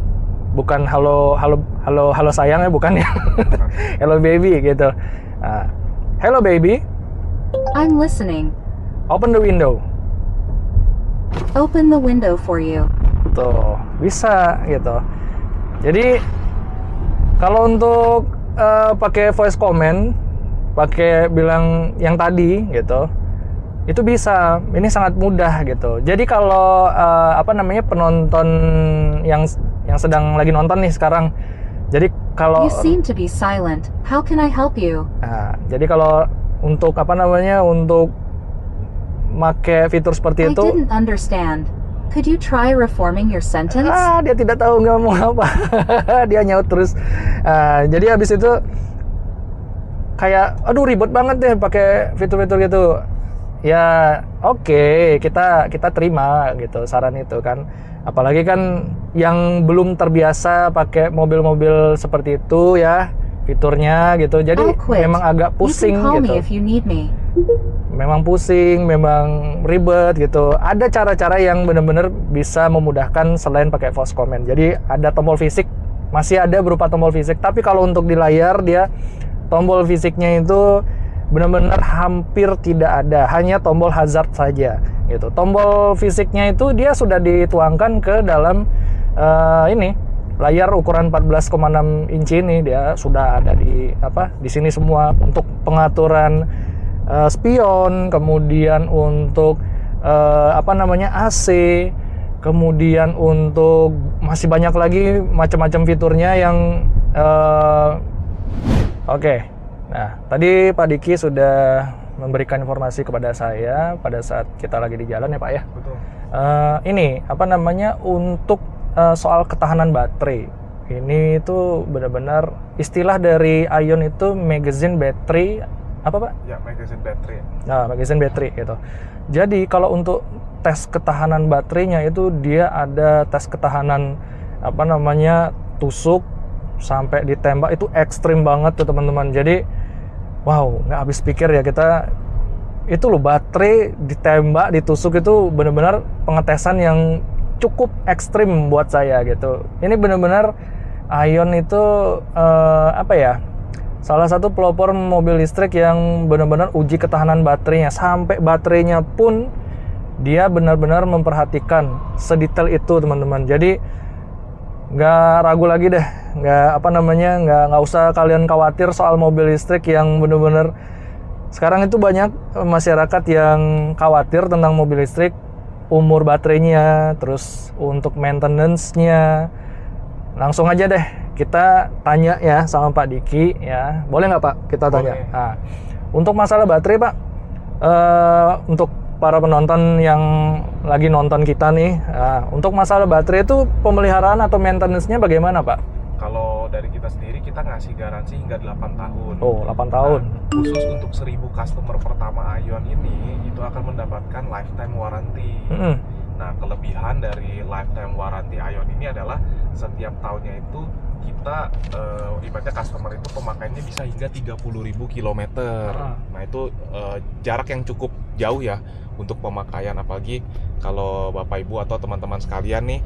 bukan halo sayang ya, bukan ya. Hello baby gitu. Hello baby, I'm listening. open the window. Open the window for you. Tuh, bisa gitu. Jadi kalau untuk pakai voice comment, pakai bilang yang tadi gitu, itu bisa. Ini sangat mudah gitu. Jadi kalau penonton yang sedang lagi nonton nih sekarang, jadi kalau You seem to be silent. How can I help you? Jadi kalau untuk untuk make fitur seperti I itu, didn't understand. Could you try reforming your sentence? dia tidak tahu nggak mau apa. Dia nyaut terus. Jadi habis itu kayak aduh ribet banget deh pakai fitur-fitur gitu. Ya oke, kita terima gitu saran itu kan. Apalagi kan yang belum terbiasa pakai mobil-mobil seperti itu ya fiturnya gitu. Jadi I'll quit. memang agak pusing You can call gitu. me if you need me. Memang pusing, memang ribet gitu. Ada cara-cara yang benar-benar bisa memudahkan selain pakai voice comment. Jadi ada tombol fisik masih ada berupa tombol fisik. Tapi kalau untuk di layar dia tombol fisiknya itu benar-benar hampir tidak ada, hanya tombol hazard saja gitu. Tombol fisiknya itu dia sudah dituangkan ke dalam ini layar ukuran 14,6 inci ini, dia sudah ada di sini semua untuk pengaturan spion, kemudian untuk AC, kemudian untuk masih banyak lagi macam-macam fiturnya yang oke. Nah, tadi Pak Diki sudah memberikan informasi kepada saya pada saat kita lagi di jalan ya Pak ya. Betul. Ini untuk soal ketahanan baterai. Ini itu benar-benar istilah dari Ion itu magazine battery apa Pak? Ya, magazine battery. Nah, magazine battery gitu. Jadi kalau untuk tes ketahanan baterainya itu dia ada tes ketahanan tusuk sampai ditembak, itu ekstrim banget tuh teman-teman. Jadi wow, nggak habis pikir ya kita itu loh, baterai ditembak, ditusuk itu benar-benar pengetesan yang cukup ekstrim buat saya gitu. Ini benar-benar Ion itu salah satu pelopor mobil listrik yang benar-benar uji ketahanan baterainya, sampai baterainya pun dia benar-benar memperhatikan sedetail itu teman-teman. Jadi nggak ragu lagi deh, nggak usah kalian khawatir soal mobil listrik yang benar-benar sekarang itu banyak masyarakat yang khawatir tentang mobil listrik, umur baterainya, terus untuk maintenance-nya. Langsung aja deh kita tanya ya sama Pak Diki ya. Boleh nggak Pak kita tanya? Nah, untuk masalah baterai Pak, untuk para penonton yang lagi nonton kita nih, untuk masalah baterai itu pemeliharaan atau maintenance-nya bagaimana Pak? Kalau dari kita sendiri, kita ngasih garansi hingga 8 tahun. Oh, 8 tahun. Nah, khusus untuk 1000 customer pertama Ion ini, itu akan mendapatkan lifetime warranty. Nah, kelebihan dari lifetime warranty Ion ini adalah setiap tahunnya itu kita ibaratnya customer itu pemakaiannya bisa hingga 30.000 km. Nah, itu jarak yang cukup jauh ya untuk pemakaian, apalagi kalau Bapak Ibu atau teman-teman sekalian nih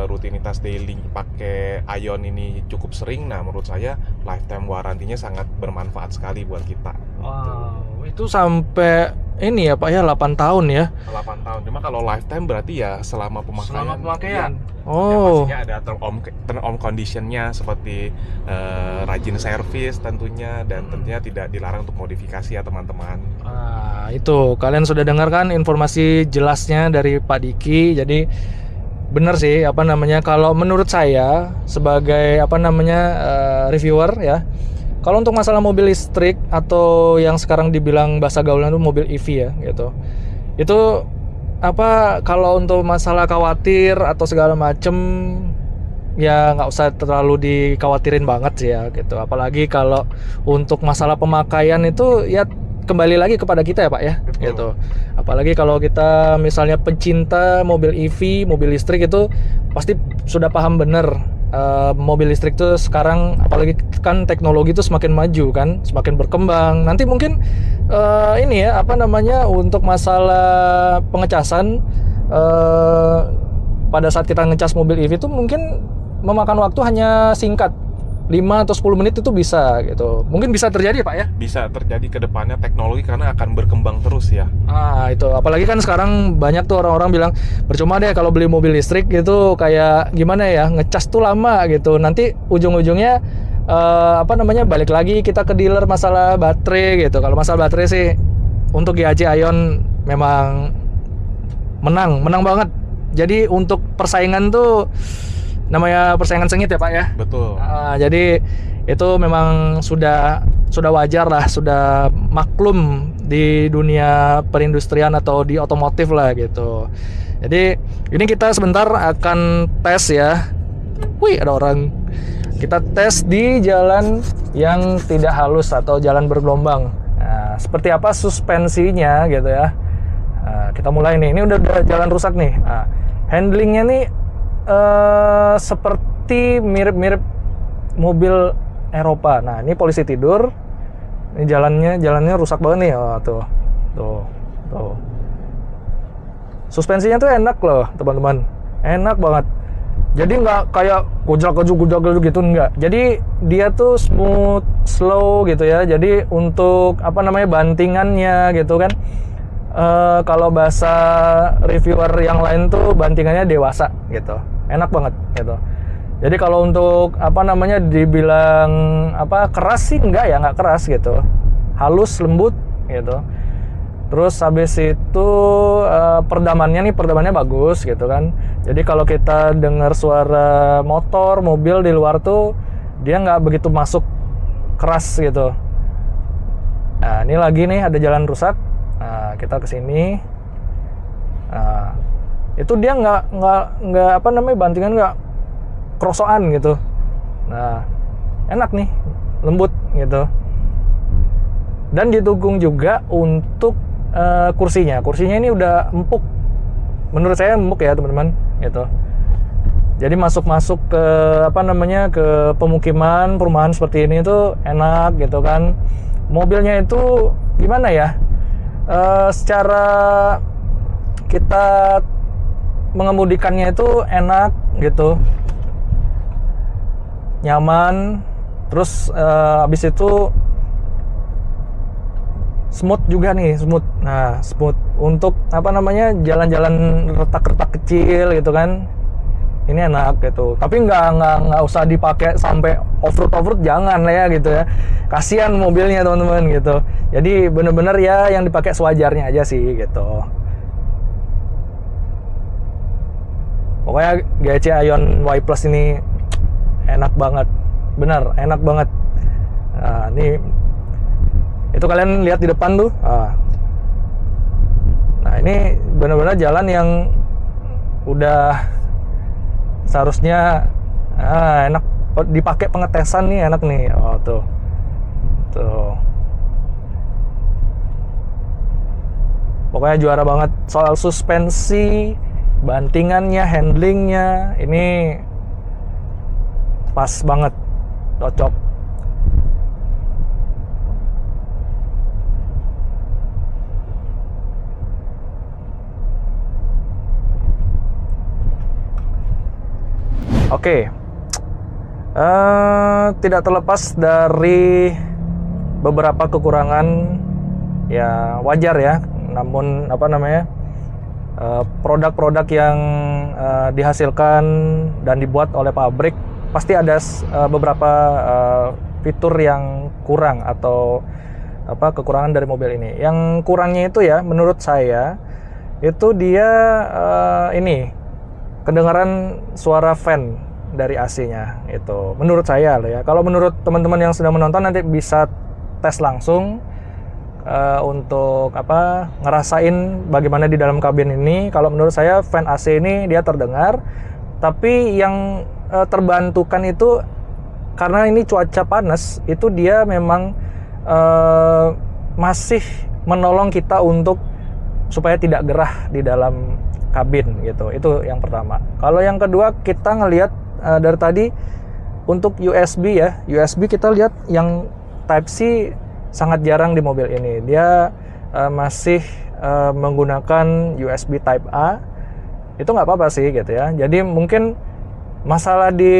rutinitas daily pakai Ion ini cukup sering. Nah, menurut saya lifetime warranty-nya sangat bermanfaat sekali buat kita. Wow, itu sampai ini ya Pak ya, 8 tahun ya? 8 tahun, cuma kalau lifetime berarti ya selama pemakaian. Selama pemakaian? Ya, oh. Ya pastinya ada term on condition-nya seperti rajin servis tentunya, dan tentunya tidak dilarang untuk modifikasi ya teman-teman. Itu kalian sudah dengarkan informasi jelasnya dari Pak Diki. Jadi benar sih kalau menurut saya sebagai reviewer ya, kalau untuk masalah mobil listrik atau yang sekarang dibilang bahasa gaulnya itu mobil EV ya gitu, itu kalau untuk masalah khawatir atau segala macem ya nggak usah terlalu dikhawatirin banget sih ya gitu. Apalagi kalau untuk masalah pemakaian itu ya kembali lagi kepada kita ya Pak ya. Betul. Gitu. Apalagi kalau kita misalnya pencinta mobil EV, mobil listrik, itu pasti sudah paham bener mobil listrik tuh sekarang, apalagi kan teknologi tuh semakin maju kan, semakin berkembang. Nanti mungkin untuk masalah pengecasan pada saat kita ngecas mobil EV itu mungkin memakan waktu hanya singkat, 5 atau 10 menit itu bisa gitu. Mungkin bisa terjadi Pak ya? Bisa terjadi ke depannya teknologi karena akan berkembang terus ya. Itu apalagi kan sekarang banyak tuh orang-orang bilang percuma deh kalau beli mobil listrik gitu, kayak gimana ya, ngecas tuh lama gitu. Nanti ujung-ujungnya balik lagi kita ke dealer masalah baterai gitu. Kalau masalah baterai sih untuk GAC Ion memang menang banget. Jadi untuk persaingan tuh namanya persaingan sengit ya Pak ya. Betul. Jadi itu memang sudah wajar lah, sudah maklum di dunia perindustrian atau di otomotif lah gitu. Jadi ini kita sebentar akan tes ya. Wih, ada orang. Kita tes di jalan yang tidak halus atau jalan bergelombang. Nah, seperti apa suspensinya gitu ya. Kita mulai nih. Ini udah jalan rusak nih. Handlingnya nih seperti mirip-mirip mobil Eropa. Nah, ini polisi tidur. Ini jalannya rusak banget nih. Tuh. Suspensinya tuh enak loh, teman-teman. Enak banget. Jadi nggak kayak gojlak gitu, enggak. Jadi dia tuh smooth, slow gitu ya. Jadi untuk apa namanya bantingannya gitu kan. Kalau bahasa reviewer yang lain tuh bantingannya dewasa gitu. Enak banget gitu. Jadi kalau untuk apa namanya dibilang apa keras sih enggak ya, nggak keras gitu. Halus, lembut gitu. Terus habis itu perdamannya bagus gitu kan. Jadi kalau kita dengar suara motor, mobil di luar tuh dia nggak begitu masuk keras gitu. Nah, ini lagi nih ada jalan rusak. Nah, kita kesini. Nah, itu dia nggak apa namanya bantingan nggak kerosokan gitu. Nah, enak nih, lembut gitu. Dan didukung juga untuk kursinya ini udah empuk, menurut saya empuk ya teman-teman gitu. Jadi masuk ke apa namanya ke perumahan seperti ini tuh enak gitu kan. Mobilnya itu gimana ya, secara kita mengemudikannya itu enak gitu, nyaman. Terus habis itu smooth juga nih, smooth. Nah, smooth untuk apa namanya jalan-jalan retak-retak kecil gitu kan. Ini enak gitu. Tapi nggak usah dipakai sampai off-road jangan lah ya gitu ya. Kasihan mobilnya teman-teman gitu. Jadi bener-bener ya yang dipakai sewajarnya aja sih gitu. Pokoknya GC Aion Y Plus ini enak banget. Bener, enak banget. Nah, ini itu kalian lihat di depan tuh. Nah, ini benar-benar jalan yang udah seharusnya enak dipakai pengetesan nih, enak nih. Oh, tuh. Pokoknya juara banget soal suspensi, bantingannya, handlingnya, ini pas banget, cocok. Oke, tidak terlepas dari beberapa kekurangan ya wajar ya. Namun apa namanya produk-produk yang dihasilkan dan dibuat oleh pabrik pasti ada beberapa fitur yang kurang atau apa kekurangan dari mobil ini. Yang kurangnya itu ya menurut saya itu dia ini kedengaran suara fan dari AC-nya itu. Menurut saya loh ya. Kalau menurut teman-teman yang sedang menonton nanti bisa tes langsung untuk apa ngerasain bagaimana di dalam kabin ini. Kalau menurut saya fan AC ini dia terdengar, tapi yang terbantukan itu karena ini cuaca panas, itu dia memang masih menolong kita untuk supaya tidak gerah di dalam kabin gitu. Itu yang pertama. Kalau yang kedua kita ngelihat dari tadi untuk USB ya, USB kita lihat yang Type C sangat jarang di mobil ini. Dia masih menggunakan USB Type A. Itu nggak apa-apa sih gitu ya. Jadi mungkin masalah di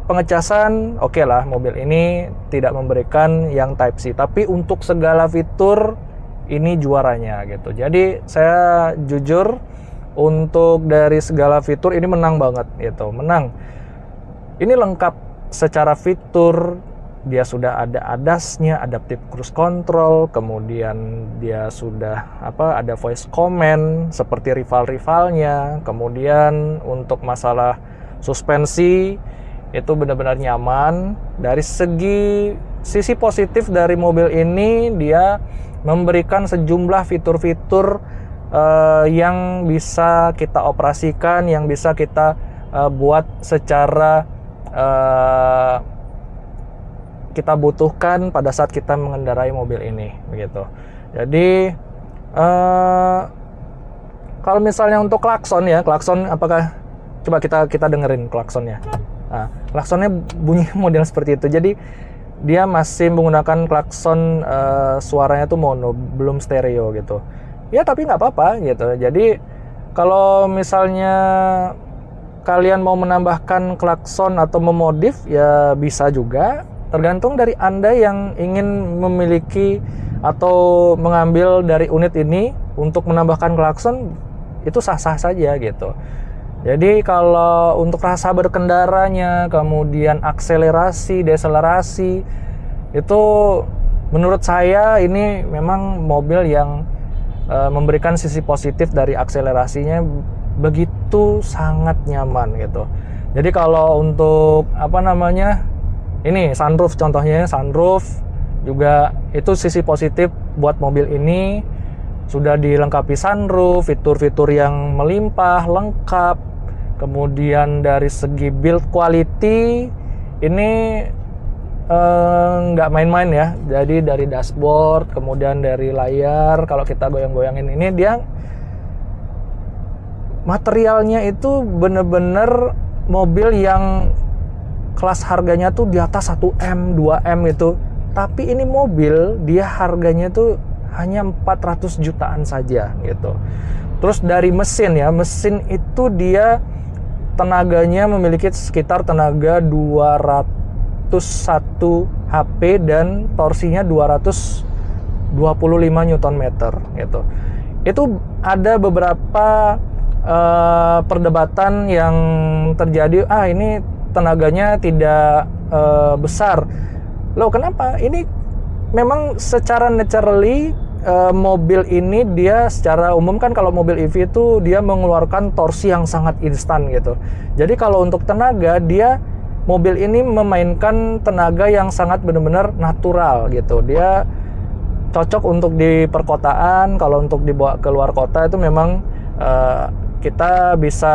pengecasan oke lah, mobil ini tidak memberikan yang Type C. Tapi untuk segala fitur ini juaranya gitu. Jadi saya jujur untuk dari segala fitur ini menang banget gitu, menang. Ini lengkap secara fitur, dia sudah ada ADAS-nya, Adaptive Cruise Control, kemudian dia sudah ada voice command seperti rival-rivalnya, kemudian untuk masalah suspensi itu benar-benar nyaman. Dari sisi positif dari mobil ini dia memberikan sejumlah fitur-fitur yang bisa kita operasikan, yang bisa kita buat secara kita butuhkan pada saat kita mengendarai mobil ini begitu. Jadi kalau misalnya untuk klakson ya, klakson apakah coba kita dengerin klaksonnya. Nah, klaksonnya bunyi model seperti itu. Jadi dia masih menggunakan klakson suaranya tuh mono, belum stereo gitu. Ya tapi nggak apa-apa gitu. Jadi kalau misalnya kalian mau menambahkan klakson atau memodif, ya bisa juga. Tergantung dari Anda yang ingin memiliki atau mengambil dari unit ini untuk menambahkan klakson, itu sah-sah saja gitu. Jadi kalau untuk rasa berkendaranya, kemudian akselerasi, deselerasi, itu menurut saya ini memang mobil yang memberikan sisi positif. Dari akselerasinya begitu sangat nyaman gitu. Jadi kalau untuk ini sunroof, contohnya sunroof juga itu sisi positif buat mobil ini. Sudah dilengkapi sunroof, fitur-fitur yang melimpah, lengkap. Kemudian dari segi build quality ini nggak main-main ya. Jadi dari dashboard, kemudian dari layar, kalau kita goyang-goyangin ini, dia materialnya itu bener-bener mobil yang kelas harganya tuh di atas 1M, 2M itu. Tapi ini mobil dia harganya tuh hanya 400 jutaan saja gitu. Terus dari mesin ya, mesin itu dia tenaganya memiliki sekitar tenaga 201 HP dan torsinya 225 Nm gitu. Itu ada beberapa perdebatan yang terjadi, ini tenaganya tidak besar. Loh, kenapa? Ini memang secara naturally mobil ini dia secara umum kan kalau mobil EV itu dia mengeluarkan torsi yang sangat instan gitu. Jadi kalau untuk tenaga, dia mobil ini memainkan tenaga yang sangat benar-benar natural gitu. Dia cocok untuk di perkotaan. Kalau untuk dibawa ke luar kota itu memang kita bisa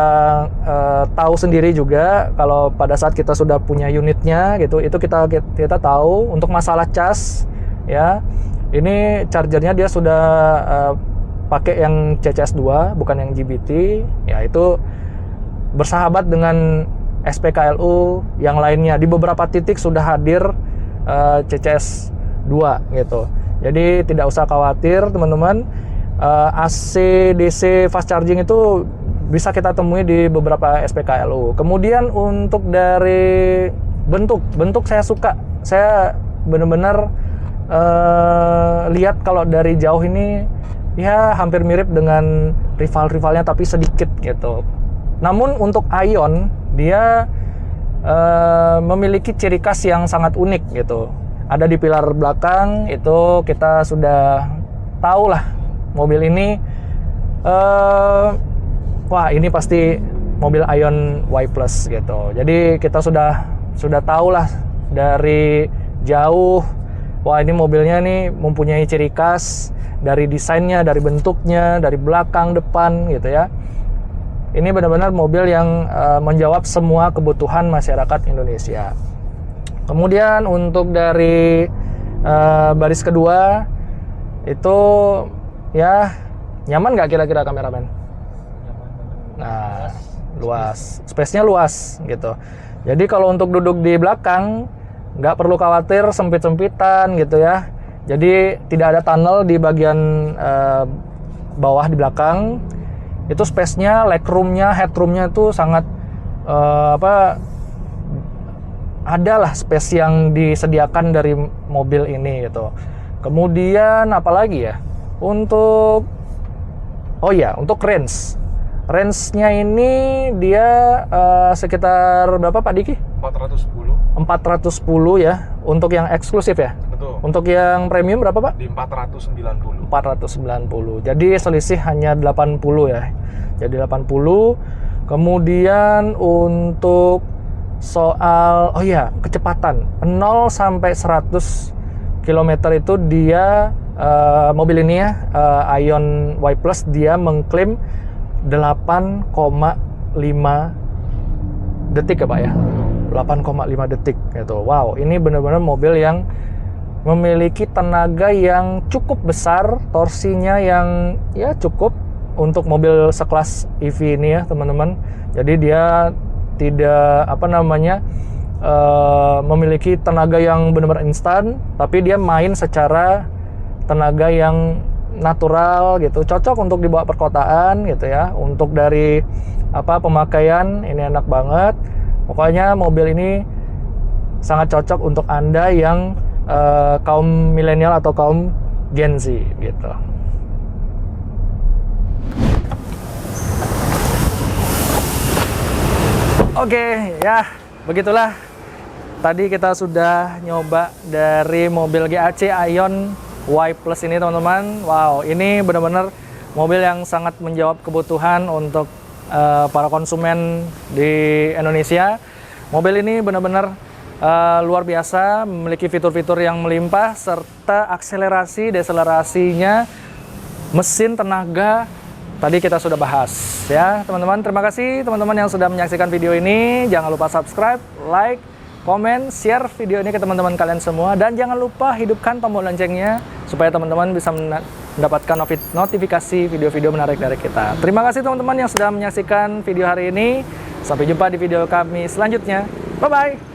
tahu sendiri juga kalau pada saat kita sudah punya unitnya gitu, itu kita tahu. Untuk masalah cas ya, ini chargernya dia sudah pakai yang CCS2 bukan yang GBT ya, itu bersahabat dengan SPKLU yang lainnya. Di beberapa titik sudah hadir CCS2 gitu, jadi tidak usah khawatir teman-teman. AC DC fast charging itu bisa kita temui di beberapa SPKLU. Kemudian untuk dari bentuk saya suka, saya benar-benar lihat kalau dari jauh ini ya hampir mirip dengan rival-rivalnya tapi sedikit gitu. Namun untuk Aion dia memiliki ciri khas yang sangat unik gitu. Ada di pilar belakang itu kita sudah tahu lah mobil ini wah ini pasti mobil Aion Y Plus gitu. Jadi kita sudah tahu lah dari jauh, wah ini mobilnya nih mempunyai ciri khas dari desainnya, dari bentuknya, dari belakang, depan gitu ya. Ini benar-benar mobil yang menjawab semua kebutuhan masyarakat Indonesia. Kemudian untuk dari baris kedua itu ya nyaman nggak kira-kira kameramen? Nah, luas, space-nya luas gitu. Jadi kalau untuk duduk di belakang nggak perlu khawatir sempit-sempitan gitu ya. Jadi tidak ada tunnel di bagian bawah di belakang. Itu space-nya, legroom-nya, headroom-nya itu sangat adalah space yang disediakan dari mobil ini gitu. Kemudian apalagi ya? Untuk untuk range-nya ini dia sekitar berapa Pak Diki? 410 ya, untuk yang eksklusif ya? Betul. Untuk yang premium berapa Pak? Di 490. 490. Jadi selisih hanya 80 ya. Jadi 80. Kemudian untuk soal kecepatan 0 sampai 100 km itu dia mobil ini ya, Aion Y Plus dia mengklaim 8,5 detik ya Pak ya. 8,5 detik gitu. Wow, ini benar-benar mobil yang memiliki tenaga yang cukup besar, torsinya yang ya cukup untuk mobil sekelas EV ini ya teman-teman. Jadi dia tidak memiliki tenaga yang benar-benar instan, tapi dia main secara tenaga yang natural gitu, cocok untuk dibawa perkotaan gitu ya. Untuk dari pemakaian ini enak banget. Pokoknya mobil ini sangat cocok untuk Anda yang kaum milenial atau kaum Gen Z gitu. Oke, ya begitulah. Tadi kita sudah nyoba dari mobil GAC Aion Y Plus ini teman-teman. Wow, ini benar-benar mobil yang sangat menjawab kebutuhan untuk para konsumen di Indonesia. Mobil ini benar-benar luar biasa, memiliki fitur-fitur yang melimpah, serta akselerasi, deselerasinya, mesin, tenaga, tadi kita sudah bahas ya teman-teman. Terima kasih teman-teman yang sudah menyaksikan video ini. Jangan lupa subscribe, like, komen, share video ini ke teman-teman kalian semua. Dan jangan lupa hidupkan tombol loncengnya supaya teman-teman bisa mendapatkan notifikasi video-video menarik dari kita. Terima kasih teman-teman yang sudah menyaksikan video hari ini. Sampai jumpa di video kami selanjutnya. Bye-bye!